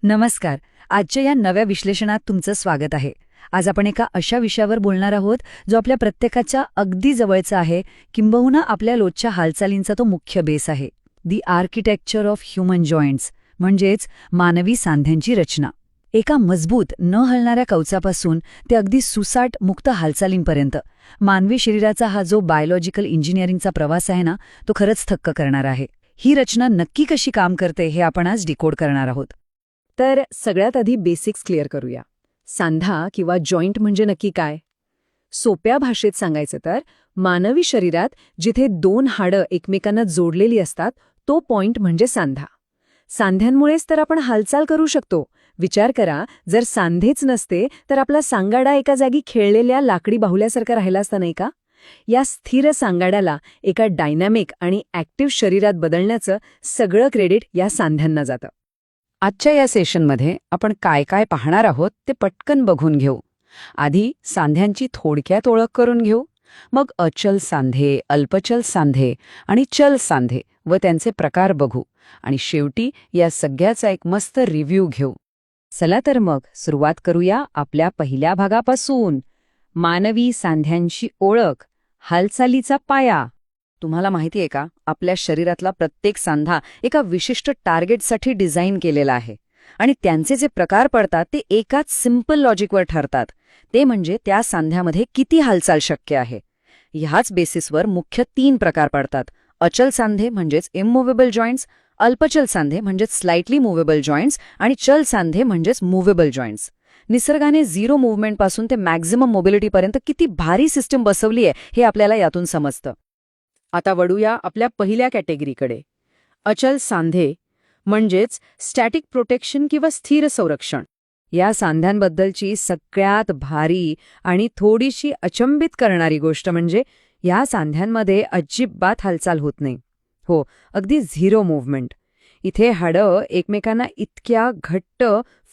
नमस्कार. आजच्या या नव्या विश्लेषणात तुमचं स्वागत आहे. आज आपण एका अशा विषयावर बोलणार आहोत जो आपल्या प्रत्येकाच्या अगदी जवळचा आहे, किंबहुना आपल्या रोजच्या हालचालींचा तो मुख्य बेस आहे. दी आर्किटेक्चर ऑफ ह्युमन जॉईंट्स, म्हणजेच मानवी सांध्यांची रचना. एका मजबूत न हलणाऱ्या कवचापासून ते अगदी सुसाट मुक्त हालचालींपर्यंत मानवी शरीराचा हा जो बायोलॉजिकल इंजिनिअरिंगचा प्रवास आहे ना, तो खरंच थक्क करणार आहे. ही रचना नक्की कशी काम करते हे आपण आज डिकोड करणार आहोत. तर सगळ्यात आधी बेसिक्स क्लिअर करूया. सांधा किंवा जॉईंट म्हणजे नक्की काय? सोप्या भाषेत सांगायचं तर मानवी शरीरात जिथे दोन हाडं एकमेकांना जोडलेली असतात तो पॉइंट म्हणजे सांधा. सांध्यांमुळेच तर आपण हालचाल करू शकतो. विचार करा, जर सांधेच नसते तर आपला सांगाडा एका जागी खेळलेल्या लाकडी बाहुल्यासारखा राहिला असता नाही का? या स्थिर सांगाड्याला एका डायनॅमिक आणि ॲक्टिव्ह शरीरात बदलण्याचं सगळं क्रेडिट या सांध्यांना जातं. आजच्या या सेशनमध्ये आपण काय काय पाहणार आहोत ते पटकन बघून घेऊ. आधी सांध्यांची थोडक्यात ओळख करून घेऊ, मग अचल सांधे, अल्पचल सांधे आणि चल सांधे व त्यांचे प्रकार बघू, आणि शेवटी या सगळ्याचा एक मस्त रिव्ह्यू घेऊ. चला तर मग सुरुवात करूया आपल्या पहिल्या भागापासून. मानवी सांध्यांची ओळख, हालचालीचा पाया. तुम्हाला माहिती आहे का, आपल्या शरीरातला प्रत्येक सांधा एका विशिष्ट टार्गेटसाठी डिझाईन केलेला आहे, आणि त्यांचे जे प्रकार पडतात ते एकाच सिंपल लॉजिकवर ठरतात. ते म्हणजे त्या सांध्यामध्ये किती हालचाल शक्य आहे. ह्याच बेसिसवर मुख्य 3 प्रकार पडतात: अचल सांधे म्हणजेच इममुव्हेबल जॉईंट्स, अल्पचल सांधे म्हणजेच स्लाइटली मुव्हेबल जॉईंट्स, आणि चल सांधे म्हणजेच मुव्हेबल जॉईंट्स. निसर्गाने झिरो मुव्हमेंटपासून ते मॅक्झिमम मोबिलिटीपर्यंत किती भारी सिस्टम बसवली आहे हे आपल्याला यातून समजतं. आता वळूया आपल्या पहिल्या कॅटेगरीकडे. अचल सांधे म्हणजेच स्टॅटिक प्रोटेक्शन किंवा स्थिर संरक्षण. या सांध्यांबद्दलची सगळ्यात भारी आणि थोडीशी अचंबित करणारी गोष्ट म्हणजे या सांध्यांमध्ये अजिबात हालचाल होत नाही. हो, अगदी झिरो मूव्हमेंट. इथे हाडं एकमेकांना इतक्या घट्ट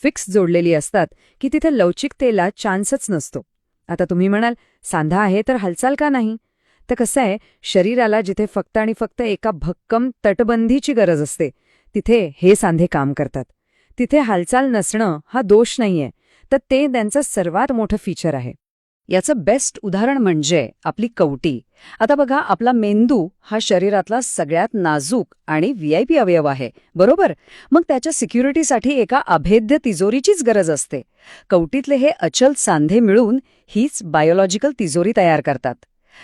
फिक्स जोडलेली असतात की तिथे लवचिकतेला चान्सच नसतो. आता तुम्ही म्हणाल, सांधा आहे तर हालचाल का नाही? तर कसं आहे, शरीराला जिथे फक्त आणि फक्त एका भक्कम तटबंदीची गरज असते तिथे हे सांधे काम करतात. तिथे हालचाल नसणं हा दोष नाहीये, तर ते त्यांचं सर्वात मोठं फीचर आहे. याचं बेस्ट उदाहरण म्हणजे आपली कवटी. आता बघा, आपला मेंदू हा शरीरातला सगळ्यात नाजूक आणि VIP अवयव आहे, बरोबर? मग त्याच्या सिक्युरिटीसाठी एका अभेद्य तिजोरीचीच गरज असते. कवटीतले हे अचल सांधे मिळून हीच बायोलॉजिकल तिजोरी तयार करतात.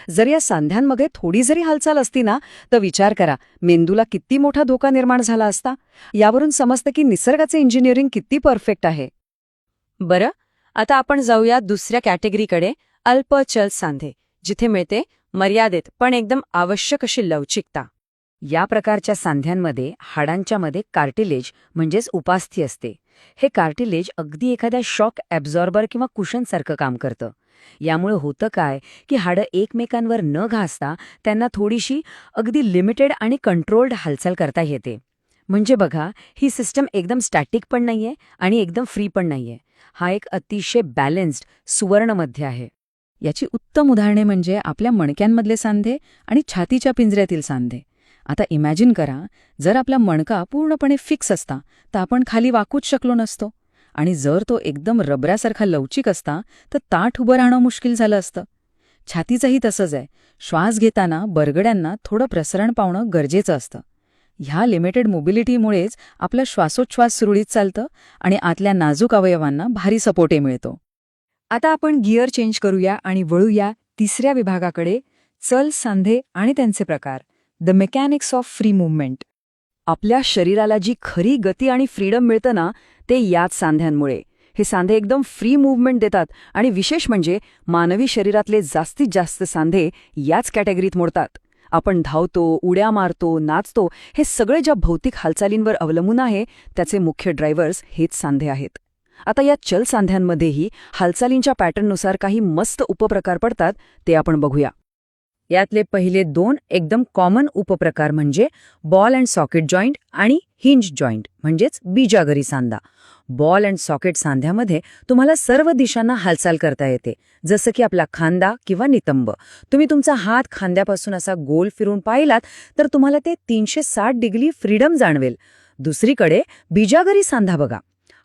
जर या सांध्यांमध्ये थोडी जरी हालचाल असती ना, तर विचार करा, मेंदूला किती मोठा धोका निर्माण झाला असता. यावरून समजतं की निसर्गाचे इंजिनिअरिंग किती परफेक्ट आहे. बरं, आता आपण जाऊया दुसऱ्या कॅटेगरीकडे, अल्पचल सांधे, जिथे मिळते मर्यादित पण एकदम आवश्यक अशी लवचिकता. या प्रकारच्या सांध्यांमध्ये हाडांच्या मध्ये कार्टिलेज म्हणजेच उपास्थी असते. हे कार्टिलेज अगदी एखाद्या शॉक ॲब्झॉर्बर किंवा कुशनसारखं काम करतं. यामुळे होतं काय की हाडं एकमेकांवर न घासता त्यांना थोडीशी अगदी लिमिटेड आणि कंट्रोल्ड हालचाल करता येते. म्हणजे बघा, ही सिस्टम एकदम स्टॅटिक पण नाहीये आणि एकदम फ्री पण नाहीये. हा एक अतिशय बॅलन्स्ड सुवर्णमध्य आहे. याची उत्तम उदाहरणे म्हणजे आपल्या मणक्यांमधले सांधे आणि छातीच्या पिंजऱ्यातील सांधे. आता इमॅजिन करा, जर आपला मणका पूर्णपणे फिक्स असता तर आपण खाली वाकूच शकलो नसतो, आणि जर तो एकदम रबऱ्यासारखा लवचिक असता तर ताठ उभं राहणं मुश्किल झालं असतं. छातीचंही तसंच आहे. श्वास घेताना बरगड्यांना थोडं प्रसरण पावणं गरजेचं असतं. ह्या लिमिटेड मोबिलिटीमुळेच आपलं श्वासोच्छ्वास सुरळीत चालतं आणि आतल्या नाजूक अवयवांना भारी सपोर्टही मिळतो. आता आपण गिअर चेंज करूया आणि वळूया तिसऱ्या विभागाकडे, चल सांधे आणि त्यांचे प्रकार. The mechanics of free movement. आपल्या शरीराला जी खरी गती आणि फ्रीडम मिळतं ना, ते याच सांध्यांमुळे. हे सांधे एकदम फ्री मूव्हमेंट देतात, आणि विशेष म्हणजे मानवी शरीरातले जास्तीत जास्त सांधे याच कॅटेगरीत मोडतात. आपण धावतो, उड्या मारतो, नाचतो, हे सगळे ज्या भौतिक हालचालींवर अवलंबून आहे त्याचे मुख्य ड्रायव्हर्स हेच सांधे आहेत. आता या चल सांध्यांमध्येही हालचालींच्या पॅटर्ननुसार काही मस्त उपप्रकार पडतात, ते आपण बघूया. यातले पहिले 2 एकदम कॉमन उपप्रकार म्हणजे बॉल अँड सॉकेट जॉईंट आणि हिंज जॉईंट म्हणजेच बिजागरी सांधा. बॉल अँड सॉकेट सांध्यामध्ये तुम्हाला सर्व दिशांना हालचाल करता येते, जसं की आपला खांदा किंवा नितंब. तुम्ही तुमचा हात खांद्यापासून असा गोल फिरून पाहिलात तर तुम्हाला ते 360 डिग्री फ्रीडम जाणवेल. दुसरीकडे बिजागरी सांधा बघा.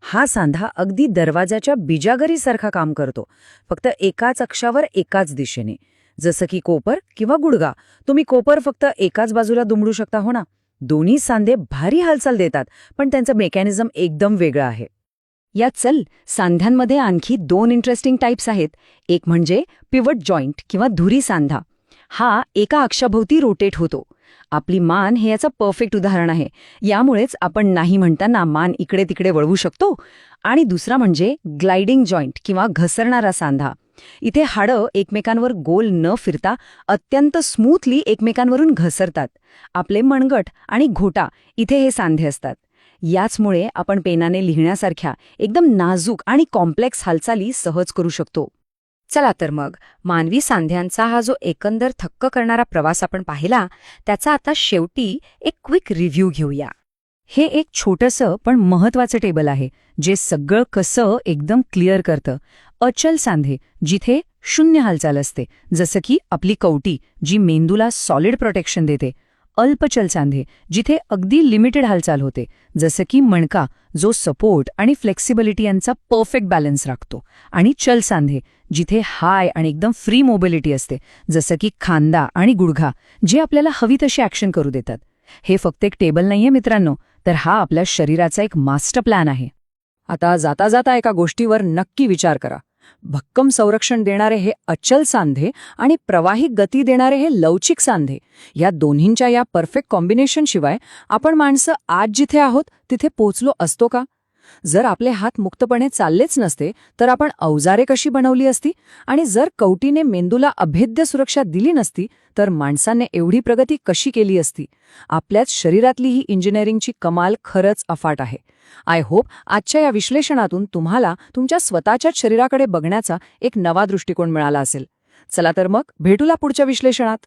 हा सांधा अगदी दरवाजाच्या बिजागरीसारखा काम करतो, फक्त एकाच अक्षावर एकाच दिशेने. जसं की कोपर किंवा गुडघा. तुम्ही कोपर फक्त एकाच बाजूला दुमडू शकता, हो ना. दोन्ही सांधे भारी हालचाल देतात, पण त्यांचं मेकॅनिझम एकदम वेगळं आहे. या सांध्यांमध्ये आणखी 2 इंटरेस्टिंग टाईप्स आहेत. एक म्हणजे पिवट जॉईंट किंवा धुरी सांधा. हा एका अक्षाभोवती रोटेट होतो. आपली मान हे याचं परफेक्ट उदाहरण आहे. यामुळेच आपण नाही म्हणताना मान इकडे तिकडे वळवू शकतो. आणि दुसरा म्हणजे ग्लायडिंग जॉईंट किंवा घसरणारा सांधा. इथे हाडं एकमेकांवर गोल न फिरता अत्यंत स्मूथली एकमेकांवरून घसरतात. आपले मनगट आणि घोटा इथे हे सांधे असतात. याचमुळे आपण पेनाने लिहिण्यासारख्या एकदम नाजूक आणि कॉम्प्लेक्स हालचाली सहज करू शकतो. चला तर मग, मानवी सांध्यांचा हा जो एकंदर थक्क करणारा प्रवास आपण पाहिला, त्याचा आता शेवटी एक क्विक रिव्ह्यू घेऊया. हे एक छोटंसं पण महत्वाचं टेबल आहे, जे सगळं कसं एकदम क्लिअर करतं. अचल सांधे, जिथे 0 हालचाल असते, जसं की आपली कवटी, जी मेंदूला सॉलिड प्रोटेक्शन देते. अल्पचल सांधे, जिथे अगदी लिमिटेड हालचाल होते, जसं की मणका, जो सपोर्ट आणि फ्लेक्सिबिलिटी यांचा परफेक्ट बॅलन्स राखतो. आणि चल सांधे, जिथे हाय आणि एकदम फ्री मोबिलिटी असते, जसं की खांदा आणि गुडघा, जे आपल्याला हवी तशी ॲक्शन करू देतात. हे फक्त एक टेबल नाहीये मित्रांनो, तर हा आपल्या शरीराचा एक मास्टर प्लॅन आहे. आता जाता जाता एका गोष्टीवर नक्की विचार करा. भक्कम संरक्षण देणारे हे अचल सांधे आणि प्रवाही गती देणारे हे लवचिक सांधे, या दोन्हींच्या या परफेक्ट कॉम्बिनेशनशिवाय आपण माणसं आज जिथे आहोत तिथे पोचलो असतो का? जर आपले हात मुक्तपणे चाललेच नसते तर आपण अवजारे कशी बनवली असती? आणि जर कवटीने मेंदूला अभेद्य सुरक्षा दिली नसती तर माणसाने एवढी प्रगती कशी केली असती? आपल्याच शरीरातली ही इंजिनिअरिंगची कमाल खरंच अफाट आहे. आय होप आजच्या या विश्लेषणातून तुम्हाला तुमच्या स्वतःच्याच शरीराकडे बघण्याचा एक नवा दृष्टिकोन मिळाला असेल. चला तर मग भेटूला पुढच्या विश्लेषणात.